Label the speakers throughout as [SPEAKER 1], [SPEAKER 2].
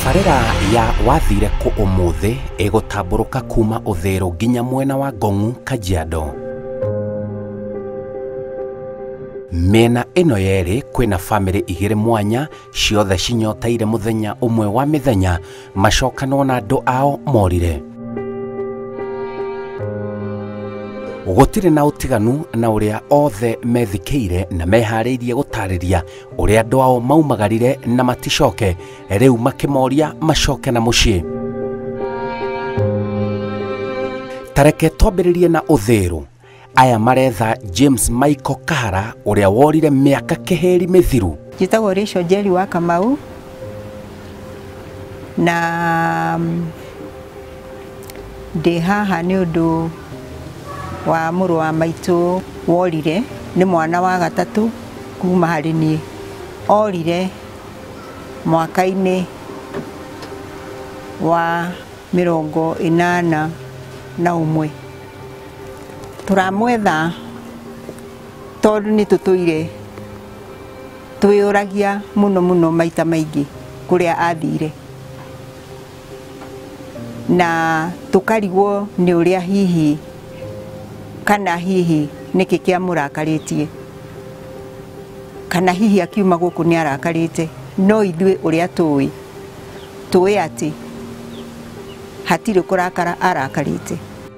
[SPEAKER 1] Tabarĩra ya wathire ku umuthi ĩgũtambũrũka kuma Uthiru nginya mwena wa Ngong'u Kajiado. Mĩena ĩno yerĩ kwĩna famĩlĩ igĩrĩ mwanya ciothe cinyoteire mũthenya ũmwe wa mĩthenya macokanwo na andũ ao morire. Gũtirĩ na ũtiganu na ũrĩa othe methikĩire na meharĩirie gũtarĩria ũrĩa andũ ao maumagarire na maticoke, rĩu makĩmoria macoke na mũciĩ. Tareke twambĩrĩrie na Uthiru. Aya maretha James Michael Kahara ũrĩa worire mĩaka kĩheri mĩthiru.
[SPEAKER 2] Njĩtagwo Rachel Njeri wa Kamau na ndĩ haha nĩ ũndũ wa mũrũ wa maitũ worire, nĩ mwana wa gatatũ kuma harĩ niĩ. Orire mwaka-inĩ wa 81. Turamwetha tondũ nĩ tũtũire twĩyũragia mũno maita maingĩ kũrĩa athire, na tũkarigwo nĩ ũrĩa hihi kana hihi nĩkĩ kĩamũrakarĩtie, kana hihi akiuma gũkũ nĩ arakarĩte. No ithuĩ ũrĩa tũĩ atĩ hatirĩ kũrakara arakarĩte.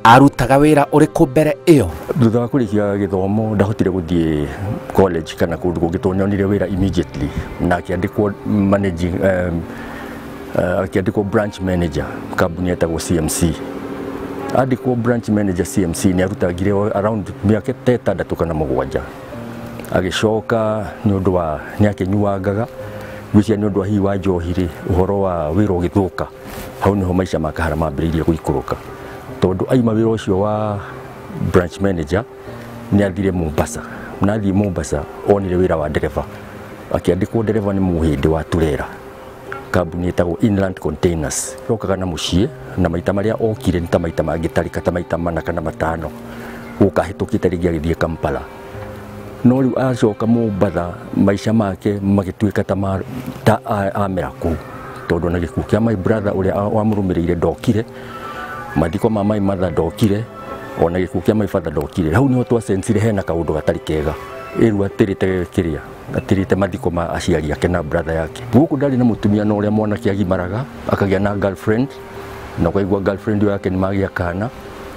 [SPEAKER 1] Arutaga wĩra ũrĩkũ mbere ĩyo?
[SPEAKER 3] Thutha wa kũrĩkia gĩthomo ndahotire gũthiĩ college kana kũndũ kũngĩ, tonyonire wĩra immediately na akĩandĩkwo managing akĩandĩkwo branch manager kambuni yetagwo CMC. Andĩkwo branch manager CMC nĩ arutagire around mĩaka 6 kana 7. Agĩcoka nĩ ũndũ wa nĩ akĩnyuangaga gwĩcia nĩ ũndũ wa hihi wa njohire ũhoro wa wĩra ũgĩthũka. Hau nĩho maica ma Kahara mambĩrĩirie gũikũrũka, tondũ aima wĩra ũcio wa branch manager nĩ athire Mombasa. Na athiĩ Mombasa onire wĩra wa ndereva, akĩandĩkwo ndereva nĩ mũhĩndĩ wa Turera, kambuni yetagwo Inland Containers. Okaga na mũciĩ na maita marĩa okire nĩ ta maita mangĩtarĩka ta maita 4 kana 5 gũkahĩtũkĩte rĩngĩ agĩthiĩ Kampala. No rĩu acoka Mombasa maica make magĩtuĩka ta amera kũu, tondũ na gĩkuũ kĩa my brother ũrĩa wamũrũmĩrĩire ndokire, mathiko ma my mother ndokire, ona gĩkuũ kĩa my father ndokire. Hau nĩho twasensire hena kaũndũ gatarĩ kega. Rĩu atĩrĩte kĩrĩa, atĩrĩte mathiko ma aciari ake na brother yake. Gũkũ ndarĩ na mũtumia na ũrĩa mwanake agimaraga akagĩa na girlfriend, na kwaigua girlfriend yake nĩ magĩa kana,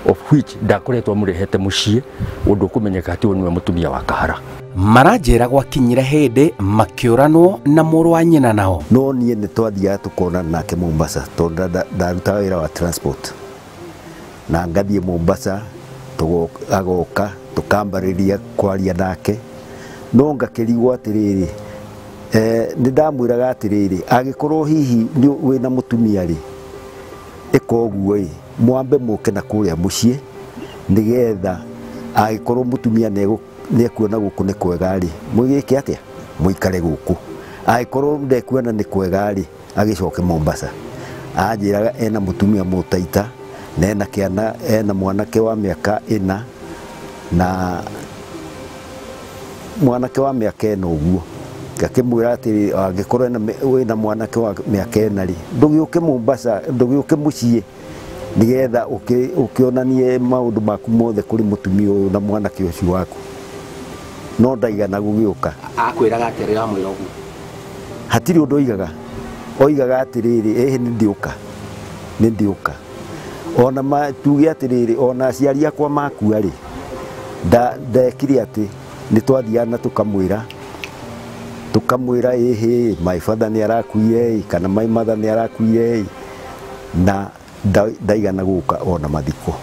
[SPEAKER 3] of which ndakoretwo amũrehete mũciĩ ũndũ ũkũmenyeka atĩ nĩwe mũtumia wa Kahara.
[SPEAKER 1] Maranjĩra gwakinyire hĩndĩ makĩũranwo na mũrũ wa nyina nao.
[SPEAKER 4] No niĩ nĩ twathiaga tũkonana nake Mombasa tondũ ndarutaga wĩra wa transport, na ngathiĩ Mombasa agoka tũkambarĩria kwaria nake. No ngakĩrigwo atĩrĩrĩ, nĩ ndamwĩraga atĩrĩrĩ, agĩkorwo hihi wĩna mũtumia rĩ, ĩka ũguo mwambe mũke na kũrĩa mũciĩ, nĩgetha agĩkorwo mũtumia nĩekuona gũkũ nĩ kwega rĩ, mwĩgĩke atĩa, mũikare gũkũ. Agĩkorwo ndekuona nĩ kwega rĩ, agĩcoke Mombasa. Anjĩraga ena mũtumia mũtaita na ena kĩana, ena mwanake wa mĩaka 4 na mwanake wa mĩaka 4 ũguo. Ngakĩmwĩra atĩ angĩkorwo wĩna mwanake wa mĩaka 4 rĩ, ndũgĩũke Mombasa, ndũgĩũke mũciĩ, nĩgetha ũkĩonanie maũndũ maku mothe kũrĩ mũtumia ũyũ na mwanake ũcio waku. No ndaigana gũgĩũka.
[SPEAKER 1] Akwĩraga atĩ rĩra mwĩra ũguo?
[SPEAKER 4] Hatirĩ ũndũ oigaga. Oigaga atĩrĩrĩ, nĩ ndĩũka. Ona tuge atĩrĩrĩ, ona aciari akwa makua rĩ, ndekire atĩ nĩ twathiaga na tũkamwĩra my father nĩ arakuire kana my mother nĩ arakuire, na ndaigana gũka ona mathiko.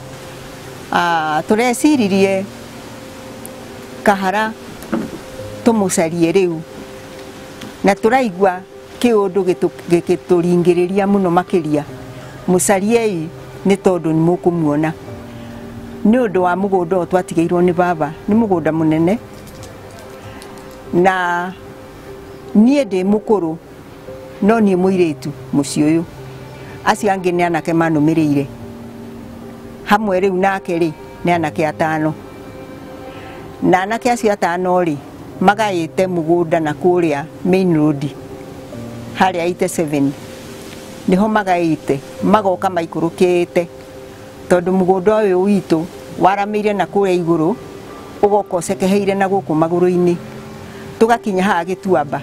[SPEAKER 2] Tũreciririe Kahara tũmũcarie rĩu, na tũraigua kĩũndũ gĩgĩtũringĩrĩria mũno makĩria. Mũcariei nĩ tondũ nĩ mũkũmuona. Nĩ ũndũ wa mũgũnda ũyũ twatigĩirwo nĩ baba, nĩ mũgũnda mũnene, na niĩ ndĩ mũkũrũ no niĩ mũirĩtu mũciĩ ũyũ. Acio angĩ nĩ anake manũmĩrĩire, hamwe rĩu nake rĩ nĩ anake 5, na anake acio 5 rĩ magaĩte mũgũnda na kũrĩa main road harĩa 87 niho magaite magoka maikurukite tondu mugunda uyu witu waramire na kuria iguru ugoka ucekeheire na guku maguru-ini tugakinya ha Gituamba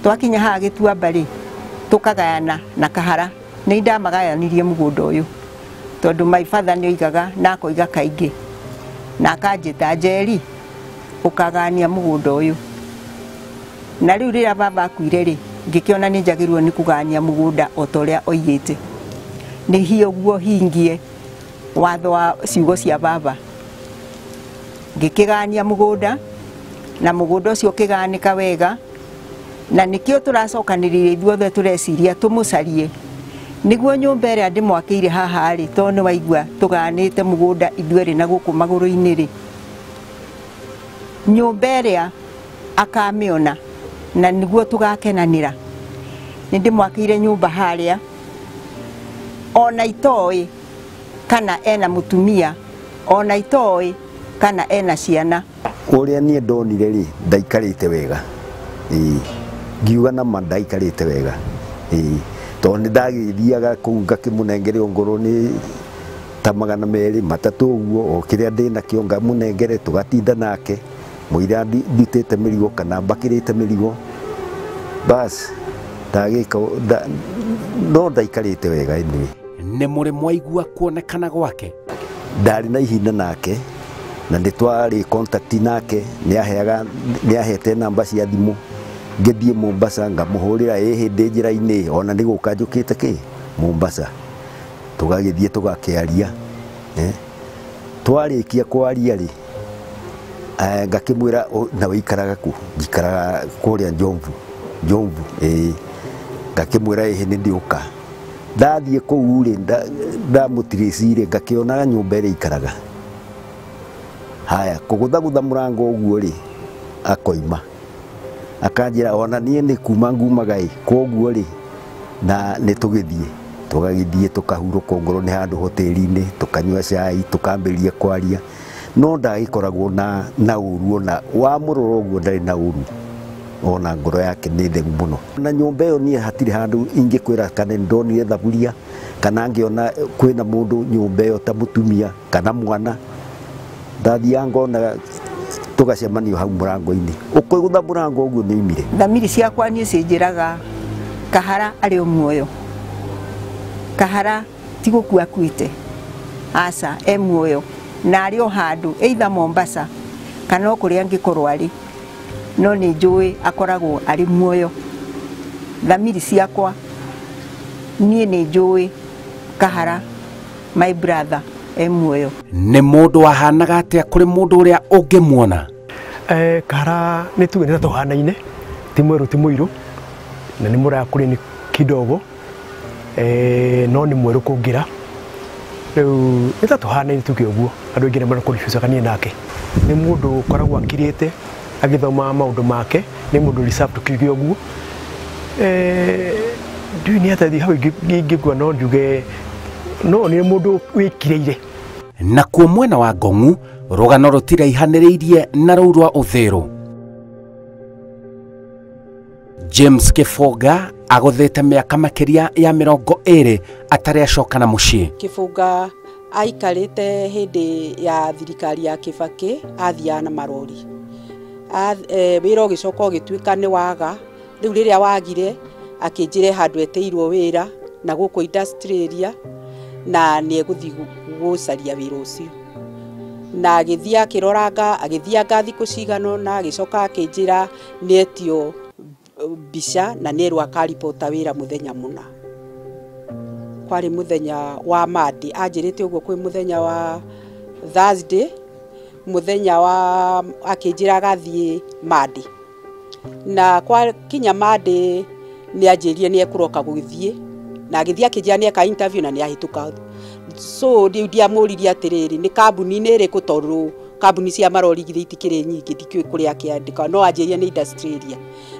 [SPEAKER 2] twakinya ha Gituamba ri tukagayana na Kahara ni ndamagayanirie mugunda uyu tondu my father ni oigaga na koiga kaingi na kanjita Njeri ukagania mugunda uyu na riu rira baba akuire ri ngikiona ni njagirwo ni kugania mugunda otoria oigite ni hiyo guo hingie watho wa ciugo cia baba ngikigania mugunda na mugunda ucio kiganika wega na nikio turacokaniririe ithuothe tureciria tumucarie niguo nyumba iria ndimwakiire haha ri tondu waigua tuganite mugunda ithueri na guku maguru-ini ri nyumba iria akamiona na niguo tugakenanira ndimwakiire nyumba haria ona itoi kana ena mutumia ona itoi kana ena ciana
[SPEAKER 4] uria nie ndonire ri ndaikarite wega ngiuga na ma ndaikarite wega tondu ndagithiaga kuu ngakimunengere ngoro ni ta 200 matatu uguo o kiria ndina kio ngamunengere tugatinda nake muira nditete mirigo kana mbakirite mirigo bas ndagika no ndaikarite wega ini
[SPEAKER 1] nĩ mũrĩ mwaigua kuonekana gwake
[SPEAKER 4] ndari na ihinda nake na nditwari contact nake ni ahete namba cia thimu ngithie Mombasa ngamuhurira hindi njira-ini ona ni guka njukite ki Mombasa tugagithie tugakiaria twarikia kwaria ri ngakimwira na wikaraga ku njikaraga kuria Njomvu ngakimwira ni ndiuka ndathie kuu ri ndamutiricire ngakiona nyumba iri ikaraga haya kuguthagutha murango uguo ri akoima akanjira ona nie ni kuma ngumagai koguo ri na ni tugagithie tukahuruka ngoro ni handu hoteli-ini tukanyua cai tukambiria kwaria no ndagikoragwo na uru ona wa muroro uguo ndari na uru ona ngoro yake ni thegu muno na nyumba iyo nie hatiri handu ingikwira kana ndonire thaburia kana ngiona kwina mundu nyumba iyo ta mutumia kana mwana ndathia ngona tugacemanio hau murango-ini ukigutha murango uguo ni imire
[SPEAKER 2] thamiri ciakwa nie cinjiraga Kahara ari muoyo Kahara ti gukua kuite asa muoyo na ari o handu either Mombasa kana kuria ngikorwo ari no ni njui akoragwo ari muoyo thamiri ciakwa nie ni njui Kahara my brother muoyo
[SPEAKER 1] nĩ mũndũ ahanaga atia kũrĩ mũndũ ũrĩa ũngĩmuona
[SPEAKER 5] Kahara ni tuge ni tuhanaine ti mweru ti muiru na ni murakuri ni kidogo no ni mweru kungira riu ni tuhanaine tuge uguo andu ingine mara confuse kanie nake ni mundu ukoragwo akirite agithoma maundu make ni mundu reserve tukige uguo ni atathi hau ngigwa no njuge no ni mundu wikireire
[SPEAKER 1] nakuo mwena wa Ngong'u rugano rutiraihanĩrĩirie na rũu rwa Uthiru James Kifunga aguthite miaka makiria ya 20 atari acokana mucii
[SPEAKER 6] Kifunga aikarite hindi ya thirikari ya Kibaki athia na marori wira ugicoka ugituika ni waga riu riria wagire akinjire handu eteirwo wira na guku industry area na ni eguthi gucaria wira ucio na agithia kiroranga agithianga thiku cigano na agicoka akinjira ni etio bisha na ni rwa karipota wira muthenya muna kwari muthenya wa Monday anjirite uguo kwi muthenya wa Thursday muthenya wa akinjira gathie Monday na kwa kinya Monday ni anjirie ni ekuroka gugithie na agithia akinjira ni eka interview na ni ahituka so ndia muriria atiriri ni kambuni ni iriku toru kambuni cia marori githii tikire nyingi ndikui kuria akiandika no anjiria ni industry area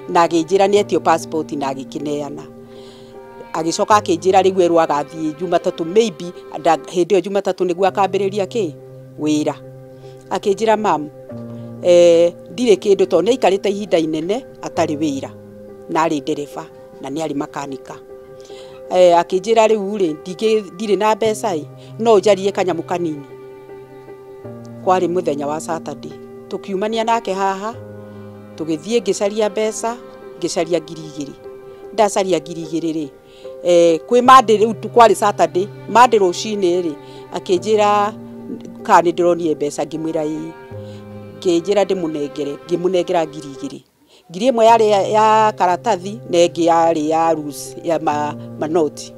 [SPEAKER 6] na aginjira ni etio passport na agikineana agicoka akinjira rigu eru agathie Jumatatu maybe hindi o Jumatatu niguo akambiriria ki wira akinjira mam ndire kindu to ni ikarite ihinda inene atari wira na ari ndereba na ni ari makanika akinjira riu ri ndirĩ na mbeca no njarie kanyamu kanini. Kwari muthenya wa Saturday tukiumania nake haha tugithie ngicaria mbeca ngicaria 2,000 ndacaria 2,000 ri kwi Monday riu kwari Saturday Monday rucini ri akinjira kani ndironie mbeca ngimwira kinjira ndimunengere ngimunengera 2,000 ngiri imwe yari ya karatathi na ingi yari ya rules ya manoti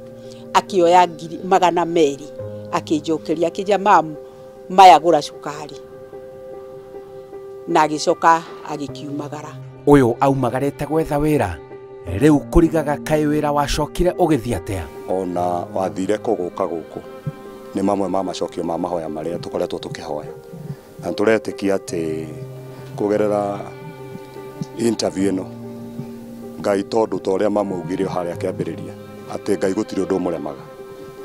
[SPEAKER 6] akioya 200 akinjokeria akija mamu maya gura cukari na agicoka agikiumagara.
[SPEAKER 1] Uyu aumagarete gwetha wira riu kurigaga kai wira wacokire ugithia atia?
[SPEAKER 7] Ona wathire kuguka guku ni mamwe ma macokio ma mahoya maria tukoretwo tukihoya na turetikia ati kugerera interview ino Ngai tondu toria mamugire haria kiambiriria ati Ngai gutiri undu muremaga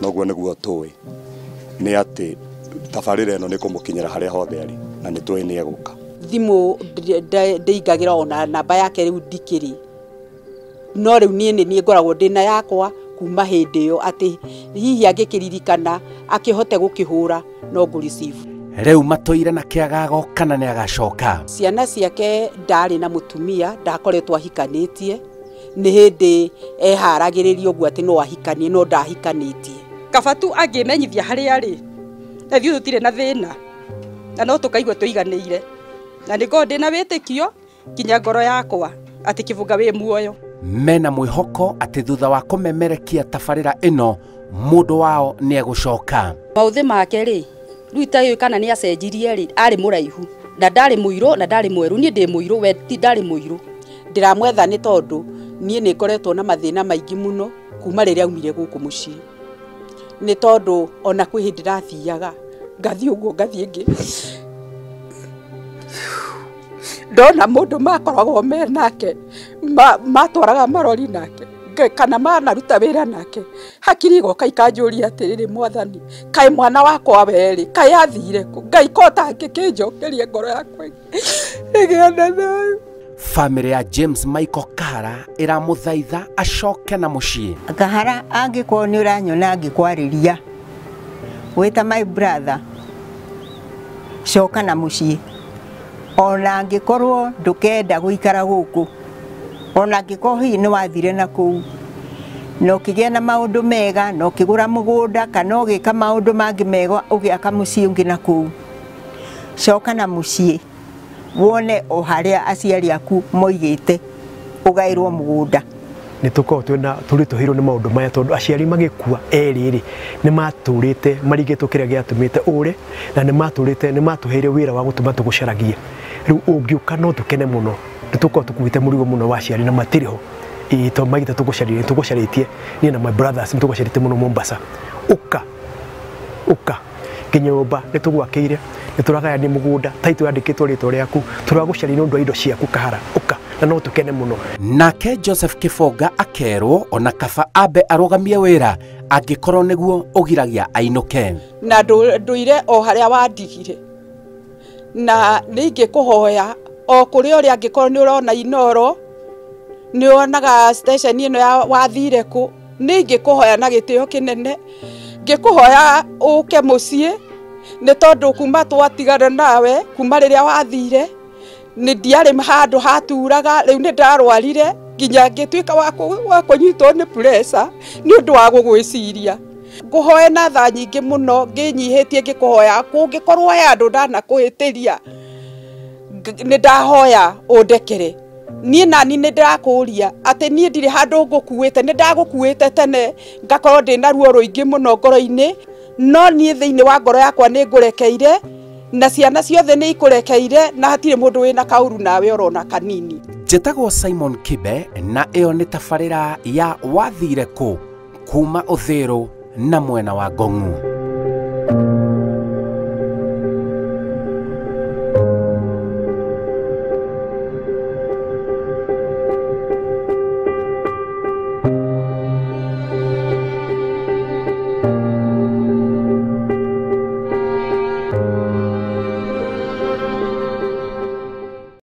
[SPEAKER 7] noguo niguo tuwi ni ati tabarira ino ni kumukinyira haria hothe ari na ni tuwi ni eguka.
[SPEAKER 6] Thimu ndeigagira ona namba yake riu ndikiri no riu ni ngoragwo ndina yakwa kuma hindi yo ati hihi angikiririkana akihote gukihura no ngu receive.
[SPEAKER 1] Riu matoire na kiagago kana ni agacoka?
[SPEAKER 6] Ciana ciake ndari na mutumia ndakoretwo ahikanitie ni hindi eharagiririo gwa ati no ahikanie no ndahikanitie. Kabatu angimenyithia haria ari na thiu tutire na thina na no tukaigwa tuiganire na niko ndina witikio kinya ngoro yakwa ati kivuga wi muoyo.
[SPEAKER 1] Mena mwihoko ati thutha wa kumemerekia tabarira ino mundu wao ni egucoka.
[SPEAKER 6] Mauthi make ri ruita yo kana ni acenjirie ri ari muraihu na ndari muiro na ndari mweru ni ndi muiro we ti ndari muiro ndiramwetha ni tondu nie ni ngoretwo na mathina maingi muno kuma riria aumire guku mucii ni tondu ona kwi hindi ndathiaga ngathi uguo ngathi ingi ndona mundu makoragwo me nake matwaraga marori nake kana manaruta wira nake hakiri igoka ikanjuria atiriri Mwathani kai mwana wakwa weri kai athire ku Ngai kota ngikinjokerie ngoro yakwa igiana nayo.
[SPEAKER 1] Family ya James Michael Kahara iramuthaitha acoke na mucii.
[SPEAKER 2] Kahara angikorwo ni uranyona angikwariria wita my brother coka na mucii ona angikorwo ndukenda guikara guku ona angikorwo hihi ni wathire na kuu no kigia na maundu mega no kigura mugunda kana ugika maundu mangi mega ugiaka mucii ungi na kuu coka na mucii wone o haria aciari aku moigite ugairwo mugunda.
[SPEAKER 5] Ni tuko turi tuhirwo ni maundu maya tondu aciari magikua eriri ni maturite marigitwo kiria giatumite ure na ni matuheire wira wa gutuma tugucaragie riu ungiuka no tukene muno tuko tukuite murigo muno wa aciari na matiriho to magita tugucaritie ni na my brothers tugucarite muno Mombasa uka kinyumba ni tugwakeire ni turagaya ni mugunda taitu yandikitwo ritwa riaku turagucaria ni undu wa indo ciaku Kahara uka na no tukene muno.
[SPEAKER 1] Nake Joseph Kifonga akerwo ona kaba ambe arugamie wira angikorwo niguo ugiragia ainuke
[SPEAKER 6] na nduire o haria wandigire na ningi kuhoya o kuri uri angikorwo ni urona inoro ni onaga station ino ya wathire ku ningi kuhoya na gitio kinene ngikuhoya uke mucii ni tondu kuma twatigana nawe kuma riria wathire ni ndiari handu haturaga riu ni ndarwarire nginya ngituika wa kunyitwo ni pressure ni undu wa gugwiciria nguhoe na tha nyingi muno nginyihitie ngikuhoya kungikorwo andu ndana kuhitiria ni ndahoya undekere nie nani ni ndirakuria ati nie ndiri handu ngukuite ni ndagukuite tene ngakorwo ndina ruo ruingi muno ngoro-ini no nie thiini wa ngoro yakwa ni ngurekeire na ciana ciothe ni ikurekeire na hatire mundu wina kauru nawe orona kanini.
[SPEAKER 1] Njĩtagwo Simon Kibe na ĩyo nĩ tabarĩra ya wathire kũ kuma Uthiru na mwena wa Ngong'u.